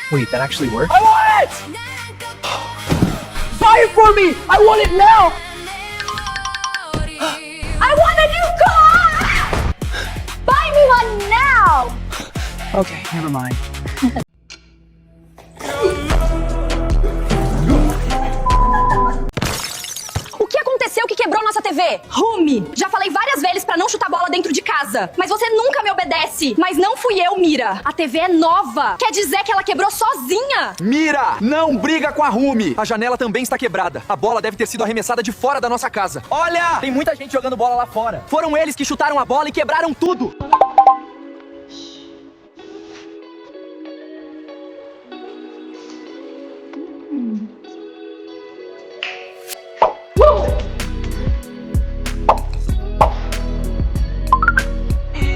Wait, that actually worked? I want it! Buy it for me! I want it now! I want a new car! Buy me one now! Okay, never mind. O que aconteceu que quebrou nossa TV? Rume! Já falei várias vezes pra não chutar bola dentro de casa. Mas você nunca me obedece. Mas não fui eu, Mira. A TV é nova. Quer dizer que ela quebrou sozinha. Mira, não briga com a Rumi. A janela também está quebrada. A bola deve ter sido arremessada de fora da nossa casa. Olha! Tem muita gente jogando bola lá fora. Foram eles que chutaram a bola e quebraram tudo.